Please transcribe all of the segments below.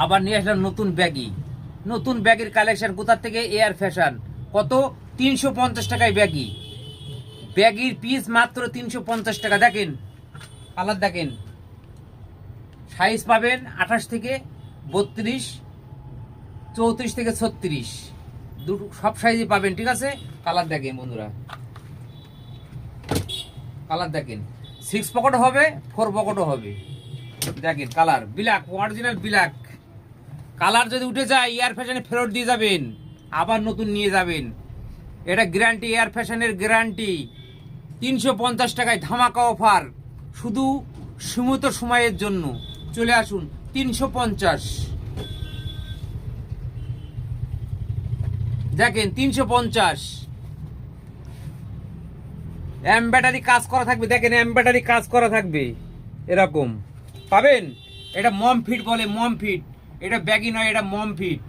আবার নিয়ে আসলাম নতুন ব্যাগি, নতুন ব্যাগের কালেকশন কোথার থেকে, এয়ার ফ্যাশন। কত? 350 টাকায় ব্যাগি, ব্যাগির পিস মাত্র 350 টাকা। দেখেন কালার, দেখেন সাইজ পাবেন 28 থেকে 32, 34 থেকে 36, দুটো সব সাইজই পাবেন, ঠিক আছে। কালার দেখেন বন্ধুরা, কালার দেখেন, 6 পকেটও হবে, 4 পকেটও হবে। দেখেন colour black, original black. Colour যদি উঠে যায় এয়ার ফ্যাশনে ফেরত দিয়ে যাবেন, আবার নতুন নিয়ে যাবেন। এটা গ্যারান্টি, এয়ার ফ্যাশনের গ্যারান্টি। 350 টাকায় ধামাকা অফার, শুধু সীমিত সময়ের জন্য। চলে আসুন, 350। দেখেন 350, এমব্রয়ডারি কাজ করা থাকবে। দেখেন এমব্রয়ডারি কাজ করা থাকবে, এরকম পাবেন। এটা মম ফিট বলে, মম ফিট। এটা ব্যাগি নয়, এটা মম ফিট।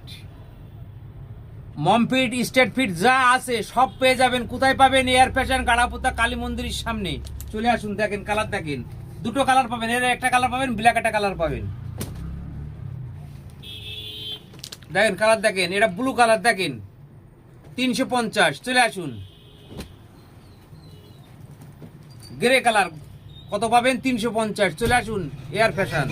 মম ফিট, স্টেট ফিট যা আছে সব পেয়ে যাবেন। কোথায় পাবেন? এয়ার ফ্যাশন, গাড়াপোতা কালী মন্দিরের সামনে। চলে আসুন, দেখেন কালার দেখেন, দুটো কালার পাবেন। এর একটা কালার পাবেন, ব্ল্যাক একটা কালার পাবেন। দেখেন কালার দেখেন, এটা ব্লু কালার। দেখেন 350। চলে আসুন, গ্রে কালার কত পাবেন? 350। চলে আসুন, এয়ার ফ্যাশন।